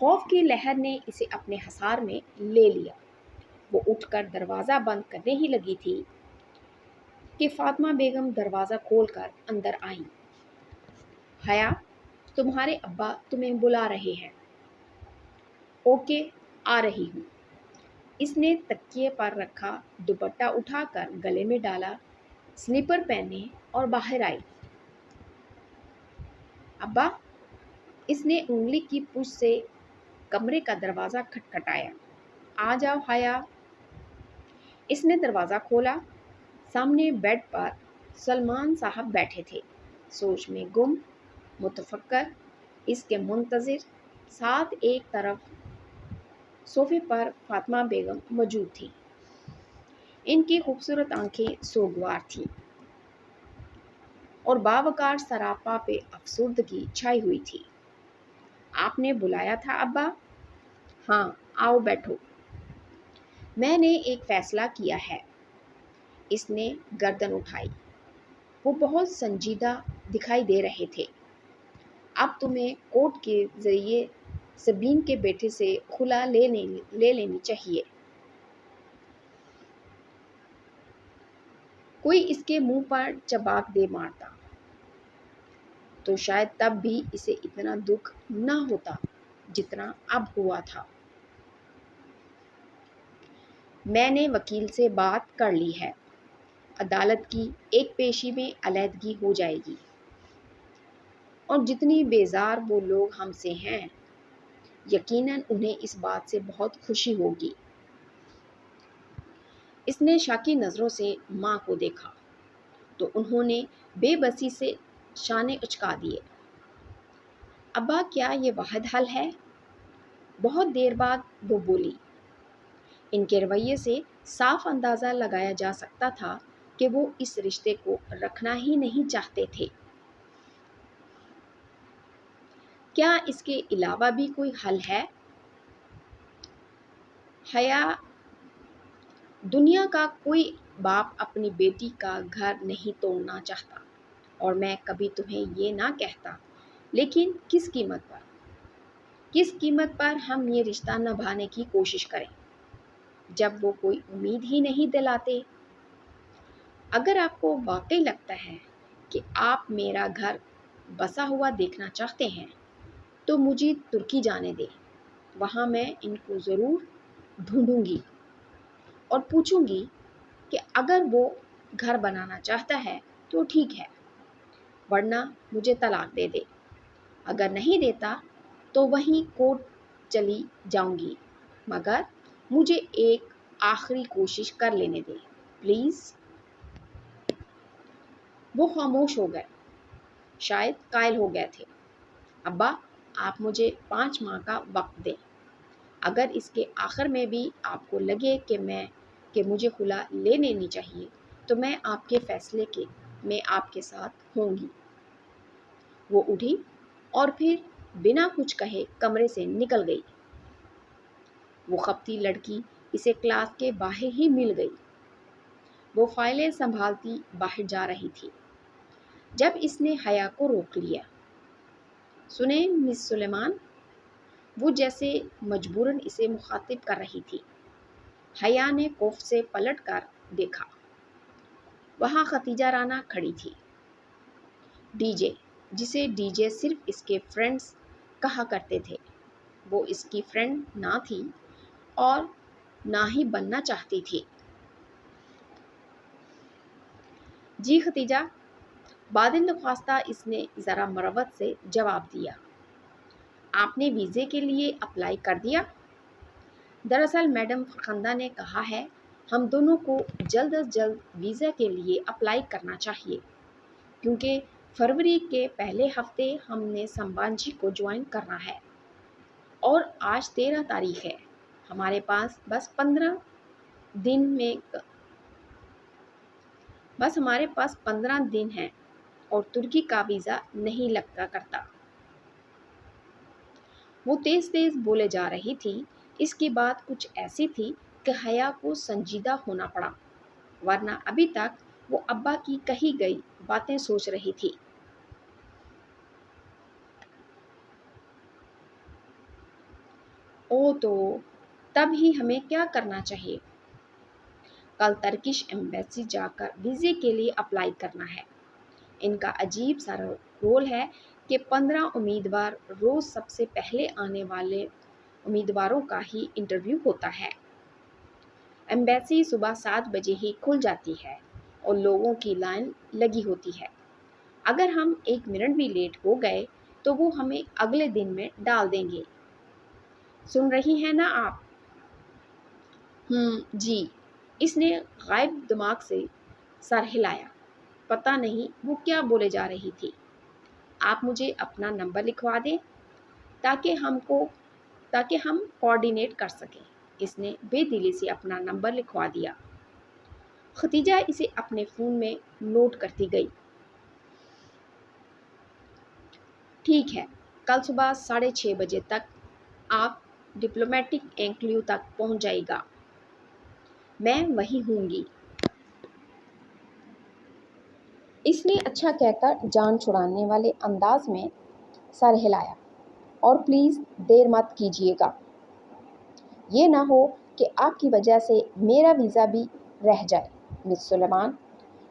خوف کی لہر نے اسے اپنے حصار میں لے لیا۔ وہ اٹھ کر دروازہ بند کرنے ہی لگی تھی کہ فاطمہ بیگم دروازہ کھول کر اندر آئیں۔ حیا، تمہارے ابا تمہیں بلا رہے ہیں۔ اوکے، آ رہی ہوں۔ اس نے تکیے پر رکھا دوپٹہ اٹھا کر گلے میں ڈالا، سلیپر پہنے اور باہر آئی۔ ابا، اس نے انگلی کی پشت سے کمرے کا دروازہ کھٹکھٹایا۔ آ جاؤ حیا۔ اس نے دروازہ کھولا۔ سامنے بیڈ پر سلمان صاحب بیٹھے تھے، سوچ میں گم، متفکر، اس کے منتظر۔ ساتھ ایک طرف صوفے پر فاطمہ بیگم موجود تھی۔ ان کی خوبصورت آنکھیں سوگوار تھیں اور باوقار سراپا پہ افسردگی چھائی ہوئی تھی۔ آپ نے بلایا تھا ابا؟ ہاں، آؤ بیٹھو۔ میں نے ایک فیصلہ کیا ہے۔ اس نے گردن اٹھائی۔ وہ بہت سنجیدہ دکھائی دے رہے تھے۔ اب تمہیں کورٹ کے ذریعے سبین کے بیٹے سے خلا لے لینی چاہیے۔ کوئی اس کے منہ پر چباک دے مارتا تو شاید تب بھی اسے اتنا دکھ نہ ہوتا جتنا اب ہوا تھا۔ میں نے وکیل سے بات کر لی ہے۔ عدالت کی ایک پیشی میں علیحدگی ہو جائے گی، اور جتنی بیزار وہ لوگ ہم سے ہیں، یقیناً انہیں اس بات سے بہت خوشی ہوگی۔ اس نے شاکی نظروں سے ماں کو دیکھا تو انہوں نے بے بسی سے شانے اچکا دیے۔ ابا، کیا یہ واحد حل ہے؟ بہت دیر بعد وہ بولی۔ ان کے رویے سے صاف اندازہ لگایا جا سکتا تھا کہ وہ اس رشتے کو رکھنا ہی نہیں چاہتے تھے۔ کیا اس کے علاوہ بھی کوئی حل ہے؟ حیا، دنیا کا کوئی باپ اپنی بیٹی کا گھر نہیں توڑنا چاہتا، اور میں کبھی تمہیں یہ نہ کہتا، لیکن کس قیمت پر؟ کس قیمت پر ہم یہ رشتہ نبھانے کی کوشش کریں جب وہ کوئی امید ہی نہیں دلاتے؟ اگر آپ کو واقعی لگتا ہے کہ آپ میرا گھر بسا ہوا دیکھنا چاہتے ہیں تو مجھے ترکی جانے دیں۔ وہاں میں ان کو ضرور ڈھونڈوں گی اور پوچھوں گی کہ اگر وہ گھر بنانا چاہتا ہے تو ٹھیک ہے، ورنہ مجھے طلاق دے دے۔ اگر نہیں دیتا تو وہیں کورٹ چلی جاؤں گی، مگر مجھے ایک آخری کوشش کر لینے دے، پلیز۔ وہ خاموش ہو گئے، شاید قائل ہو گئے تھے۔ ابا، آپ مجھے 5 ماہ کا وقت دیں۔ اگر اس کے آخر میں بھی آپ کو لگے کہ مجھے خلا لے لینی چاہیے تو میں آپ کے فیصلے میں آپ کے ساتھ ہوں گی۔ وہ اٹھی اور پھر بنا کچھ کہے کمرے سے نکل گئی۔ وہ خپتی لڑکی اسے کلاس کے باہر ہی مل گئی۔ وہ فائلیں سنبھالتی باہر جا رہی تھی جب اس نے حیا کو روک لیا۔ سنیں مس سلیمان، وہ جیسے مجبوراً اسے مخاطب کر رہی تھی۔ حیا نے خوف سے پلٹ کر دیکھا۔ وہاں ختیجہ رانا کھڑی تھی۔ ڈی جے، جسے ڈی جے صرف اس کے فرینڈز کہا کرتے تھے، وہ اس کی فرینڈ نہ تھی اور نہ ہی بننا چاہتی تھی۔ جی ختیجہ، بعد نخواستہ اس نے ذرا مروت سے جواب دیا۔ آپ نے ویزے کے لیے اپلائی کر دیا؟ دراصل میڈم فرخندہ نے کہا ہے ہم دونوں کو جلد از جلد ویزا کے لیے اپلائی کرنا چاہیے، کیونکہ فروری کے پہلے ہفتے ہم نے سمبانجی کو جوائن کرنا ہے، اور آج 13 تاریخ ہے۔ ہمارے پاس بس 15 دن ہیں اور ترکی کا ویزا نہیں لگتا کرتا۔ وہ تیز تیز بولے جا رہی تھی۔ اس کی بات کچھ ایسی تھی کہ حیا کو سنجیدہ ہونا پڑا، ورنہ ابھی تک وہ ابا کی کہی گئی باتیں سوچ رہی تھی۔ او تو تب ہی ہمیں کیا کرنا چاہیے؟ کل ترکش ایمبیسی جا کر ویزے کے لیے اپلائی کرنا ہے۔ ان کا عجیب سا رول ہے کہ 15 امیدوار روز سب سے پہلے آنے والے امیدواروں کا ہی انٹرویو ہوتا ہے۔ ایمبیسی صبح 7 بجے ہی کھل جاتی ہے اور لوگوں کی لائن لگی ہوتی ہے۔ اگر ہم 1 منٹ بھی لیٹ ہو گئے تو وہ ہمیں اگلے دن میں ڈال دیں گے۔ سن رہی ہیں نا آپ؟ جی۔ اس نے غائب دماغ سے سر ہلایا۔ پتہ نہیں وہ کیا بولے جا رہی تھی۔ آپ مجھے اپنا نمبر لکھوا دیں تاکہ ہم کوآرڈینیٹ کر سکیں۔ اس نے بے دلی سے اپنا نمبر لکھوا دیا۔ ختیجہ اسے اپنے فون میں نوٹ کرتی گئی۔ ٹھیک ہے، کل صبح 6:30 بجے تک آپ ڈپلومیٹک انکلیو تک پہنچ جائے گا۔ میں وہیں ہوں گی۔ اس نے اچھا کہہ کر جان چھڑانے والے انداز میں سر ہلایا۔ اور پلیز دیر مت کیجیے گا۔ یہ نہ ہو کہ آپ کی وجہ سے میرا ویزا بھی رہ جائے۔ مس سلیمان،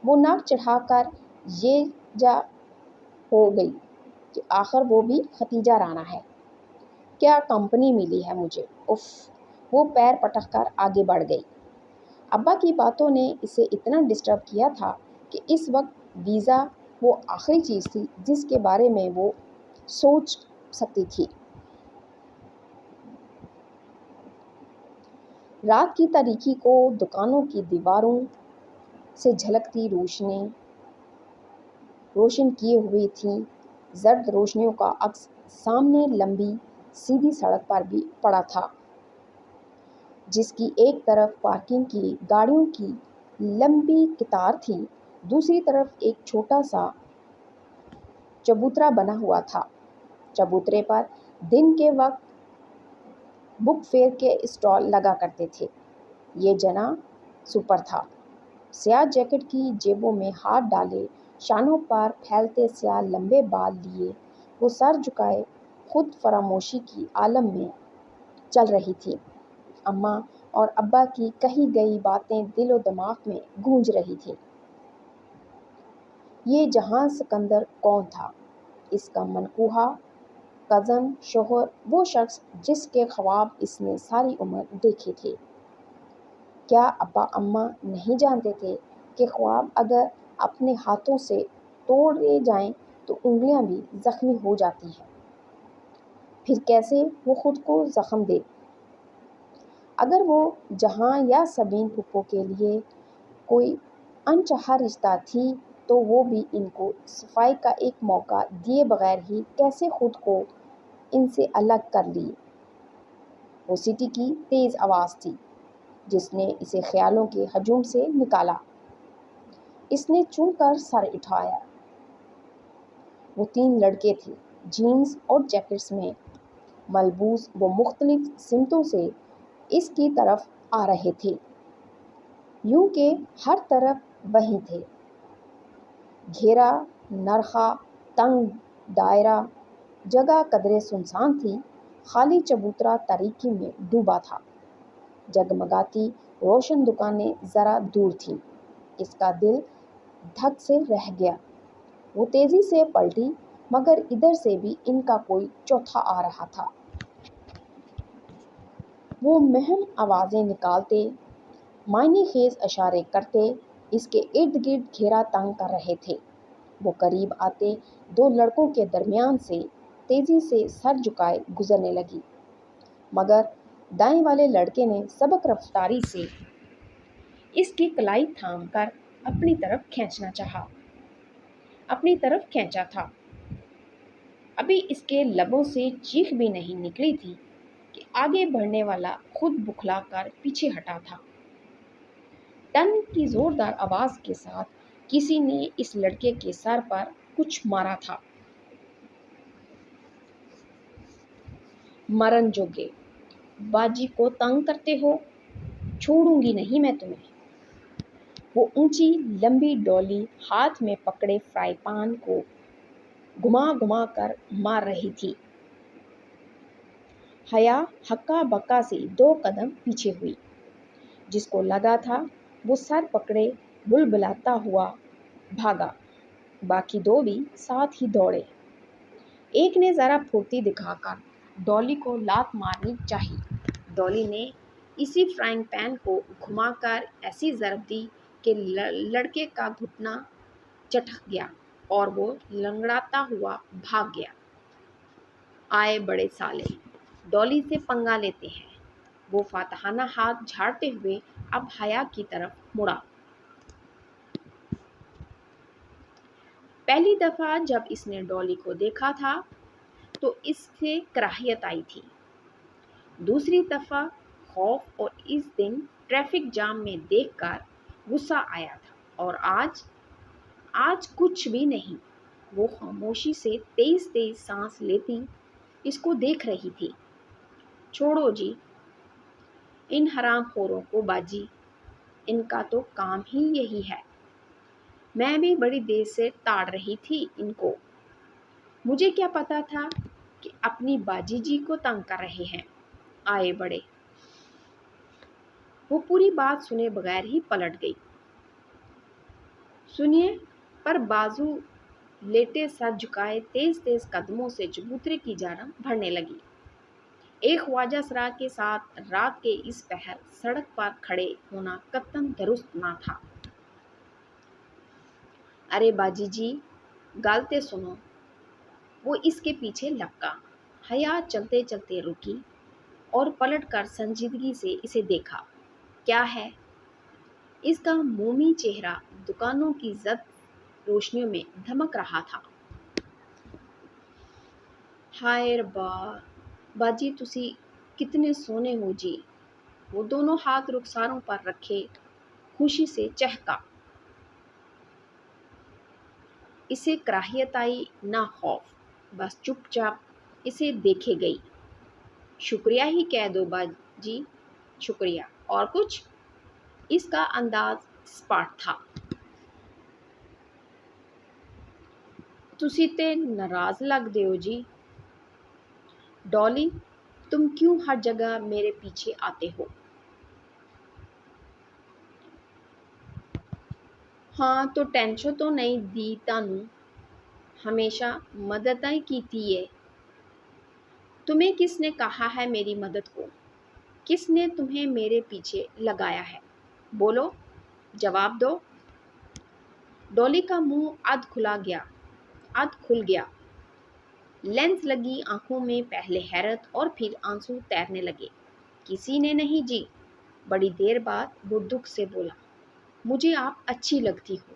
وہ ناک چڑھا کر یہ جا ہو گئی کہ آخر وہ بھی ختیجہ رانا ہے۔ کیا کمپنی ملی ہے مجھے، اف۔ وہ پیر پٹک کر آگے بڑھ گئی۔ ابا کی باتوں نے اسے اتنا ڈسٹرب کیا تھا کہ اس وقت ویزا وہ آخری چیز تھی جس کے بارے میں وہ سوچ سکتی تھی۔ رات کی تاریکی کو دکانوں کی دیواروں سے جھلکتی روشن کیے ہوئی تھیں۔ زرد روشنیوں کا عکس سامنے لمبی سیدھی سڑک پر بھی پڑا تھا، جس کی ایک طرف پارکنگ کی گاڑیوں کی لمبی قطار تھی، دوسری طرف ایک چھوٹا سا چبوترا بنا ہوا تھا۔ چبوترے پر دن کے وقت بک فیئر کے اسٹال لگا کرتے تھے۔ یہ جنا سپر تھا۔ سیاہ جیکٹ کی جیبوں میں ہاتھ ڈالے، شانوں پر پھیلتے سیاہ لمبے بال لیے وہ سر جھکائے خود فراموشی کی عالم میں چل رہی تھی۔ اماں اور ابا کی کہی گئی باتیں دل و دماغ میں گونج رہی تھیں۔ یہ جہاں سکندر کون تھا؟ اس کا منقوہ کزن، شوہر، وہ شخص جس کے خواب اس نے ساری عمر دیکھے تھے۔ کیا ابا اماں نہیں جانتے تھے کہ خواب اگر اپنے ہاتھوں سے توڑے جائیں تو انگلیاں بھی زخمی ہو جاتی ہیں؟ پھر کیسے وہ خود کو زخم دے؟ اگر وہ جہاں یا سبین پھپھو کے لیے کوئی انچاہا رشتہ تھی تو وہ بھی ان کو صفائی کا ایک موقع دیے بغیر ہی کیسے خود کو ان سے الگ کر لی؟ وہ سٹی کی تیز آواز تھی جس نے اسے خیالوں کے ہجوم سے نکالا۔ اس نے چن کر سر اٹھایا۔ وہ 3 لڑکے تھے، جینز اور جیکٹس میں ملبوس۔ وہ مختلف سمتوں سے اس کی طرف آ رہے تھے، یوں کہ ہر طرف وہی تھے۔ گھیرا نرخا تنگ دائرہ جگہ قدرے سنسان تھی، خالی چبوترا تاریکی میں ڈوبا تھا۔ جگمگاتی روشن دکانیں ذرا دور تھیں۔ اس کا دل دھک سے رہ گیا۔ وہ تیزی سے پلٹی، مگر ادھر سے بھی ان کا کوئی چوتھا آ رہا تھا۔ وہ مہم آوازیں نکالتے، معنی خیز اشارے کرتے اس کے ارد گرد گھیرا تنگ کر رہے تھے۔ وہ قریب آتے 2 لڑکوں کے درمیان سے تیزی سے سر جھکائے گزرنے لگی، مگر دائیں والے لڑکے نے سبک رفتاری سے اس کی کلائی تھام کر اپنی طرف کھینچا تھا۔ ابھی اس کے لبوں سے چیخ بھی نہیں نکلی تھی کہ آگے بڑھنے والا خود بکھلا کر پیچھے ہٹا تھا۔ ٹن کی زوردار آواز کے ساتھ کسی نے اس لڑکے کے سر پر کچھ مارا تھا۔ مرن جوگے، باجی کو تنگ کرتے ہو، چھوڑوں گی نہیں میں تمہیں۔ وہ اونچی لمبی ڈولی ہاتھ میں پکڑے فرائی پان کو گھما گھما کر مار رہی تھی۔ حیا ہکا بکا سے 2 قدم پیچھے ہوئی۔ جس کو لگا تھا وہ سر پکڑے بلبلاتا ہوا بھاگا، باقی 2 بھی ساتھ ہی دوڑے۔ ایک نے ذرا پھرتی دکھا کر ڈولی کو لات مارنی چاہی۔ ڈولی نے اسی فرائنگ پین کو گھما کر ایسی ضرب دی کہ لڑکے کا گھٹنا چٹک گیا اور وہ لنگڑاتا ہوا بھاگ گیا۔ آئے بڑے سالے، ڈولی سے پنگا لیتے ہیں۔ وہ فاتحانہ ہاتھ جھاڑتے ہوئے اب حیا کی طرف مڑا۔ پہلی دفعہ جب اس نے ڈولی کو دیکھا تھا تو اس سے کراہیت آئی تھی، دوسری دفعہ خوف اور اس دن ٹریفک جام میں دیکھ کر غصہ آیا تھا، اور آج کچھ بھی نہیں۔ وہ خاموشی سے تیز تیز سانس لیتی اس کو دیکھ رہی تھی۔ چھوڑو جی ان حرام خوروں کو باجی، ان کا تو کام ہی یہی ہے۔ میں بھی بڑی دیر سے تاڑ رہی تھی ان کو، مجھے کیا پتا تھا کہ اپنی باجی جی کو تنگ کر رہے ہیں۔ آئے بڑے۔ وہ پوری بات سنے بغیر ہی پلٹ گئی۔ سنیے، پر بازو لیٹے سر جھکائے تیز تیز قدموں سے چبوترے کی جانب بڑھنے لگی۔ ایک خواجہ سرا کے ساتھ رات کے اس پہر سڑک پر کھڑے ہونا قطعاً درست نہ تھا۔ ارے باجی جی گالتے سنو، وہ اس کے پیچھے لپکا۔ حیا چلتے چلتے رکی اور پلٹ کر سنجیدگی سے اسے دیکھا۔ کیا ہے؟ اس کا مومی چہرہ دکانوں کی زد روشنیوں میں دھمک رہا تھا۔ ہائے ربا، باجی تسی کتنے سونے ہو جی۔ وہ دونوں ہاتھ رخساروں پر رکھے خوشی سے چہکا۔ اسے کراہیت آئی نہ خوف، بس چپ چاپ اسے دیکھے گئی۔ شکریہ ہی کہہ دو باجی، شکریہ، اور کچھ؟ اس کا انداز اسپاٹ تھا۔ تسی تے ناراض لگ دے ہو جی۔ ڈولی تم کیوں ہر جگہ میرے پیچھے آتے ہو؟ ہاں تو ٹینشن تو نہیں دی تانوں، ہمیشہ مدد ہی کیتی ہے۔ تمہیں کس نے کہا ہے میری مدد کو؟ کس نے تمہیں میرے پیچھے لگایا ہے؟ بولو، جواب دو۔ ڈولی کا منہ ادھ کھل گیا، لینس لگی آنکھوں میں پہلے حیرت اور پھر آنسو تیرنے لگے۔ کسی نے نہیں جی۔ بڑی دیر بعد وہ دکھ سے بولا، مجھے آپ اچھی لگتی ہو،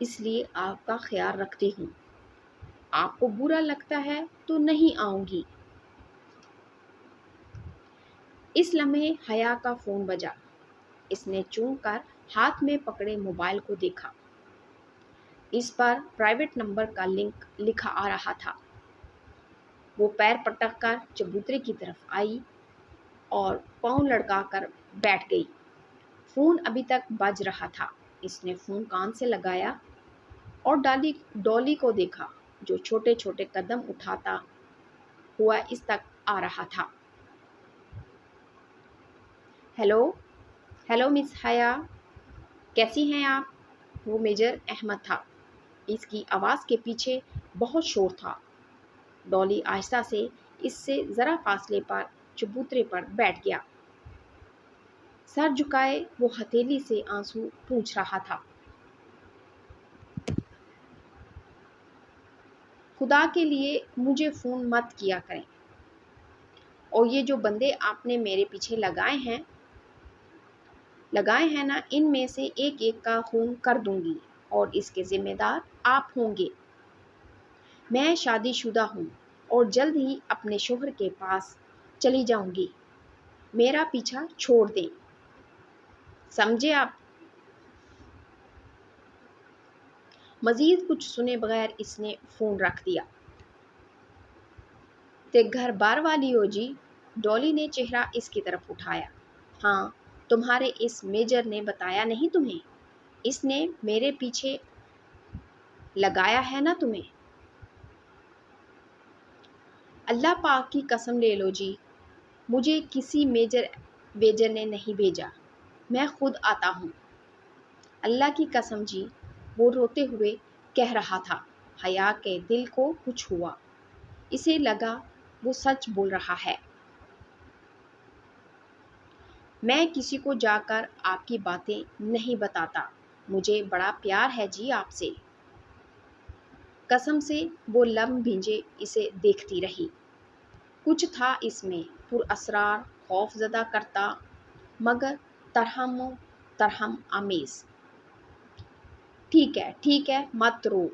اس لیے آپ کا خیال رکھتی ہوں۔ آپ کو برا لگتا ہے تو نہیں آؤں گی۔ اس لمحے حیا کا فون بجا۔ اس نے چونک کر ہاتھ میں پکڑے موبائل کو دیکھا۔ اس پر پرائیویٹ نمبر کا لنک لکھا آ رہا تھا۔ وہ پیر پٹک کر چبوترے کی طرف آئی اور پاؤں لڑکا کر بیٹھ گئی۔ فون ابھی تک بج رہا تھا۔ اس نے فون کان سے لگایا اور ڈولی کو دیکھا جو چھوٹے چھوٹے قدم اٹھاتا ہوا اس تک آ رہا تھا۔ ہیلو مس حیا، کیسی ہیں آپ؟ وہ میجر احمد تھا۔ اس کی آواز کے پیچھے بہت شور تھا۔ ڈولی آہستہ سے اس سے ذرا فاصلے پر چبوترے پر بیٹھ گیا۔ سر جھکائے وہ ہتھیلی سے آنسو پوچھ رہا تھا۔ خدا کے لیے مجھے فون مت کیا کریں، اور یہ جو بندے آپ نے میرے پیچھے لگائے ہیں نا، ان میں سے ایک ایک کا خون کر دوں گی اور اس کے ذمہ دار آپ ہوں گے۔ میں شادی شدہ ہوں اور جلد ہی اپنے شوہر کے پاس چلی جاؤں گی، میرا پیچھا چھوڑ دیں، سمجھے آپ؟ مزید کچھ سنے بغیر اس نے فون رکھ دیا۔ تے گھر بار والی ہو جی؟ ڈولی نے چہرہ اس کی طرف اٹھایا۔ ہاں، تمہارے اس میجر نے بتایا نہیں تمہیں؟ اس نے میرے پیچھے لگایا ہے نا تمہیں؟ اللہ پاک کی قسم لے لو جی، مجھے کسی ویجر نے نہیں بھیجا، میں خود آتا ہوں۔ اللہ کی قسم جی، وہ روتے ہوئے کہہ رہا تھا۔ حیا کے دل کو کچھ ہوا، اسے لگا وہ سچ بول رہا ہے۔ میں کسی کو جا کر آپ کی باتیں نہیں بتاتا، مجھے بڑا پیار ہے جی آپ سے۔ قسم سے وہ لب بھیجے اسے دیکھتی رہی۔ کچھ تھا اس میں پر اسرار، خوف زدہ کرتا مگر ترہم آمیز۔ ٹھیک ہے مت رو،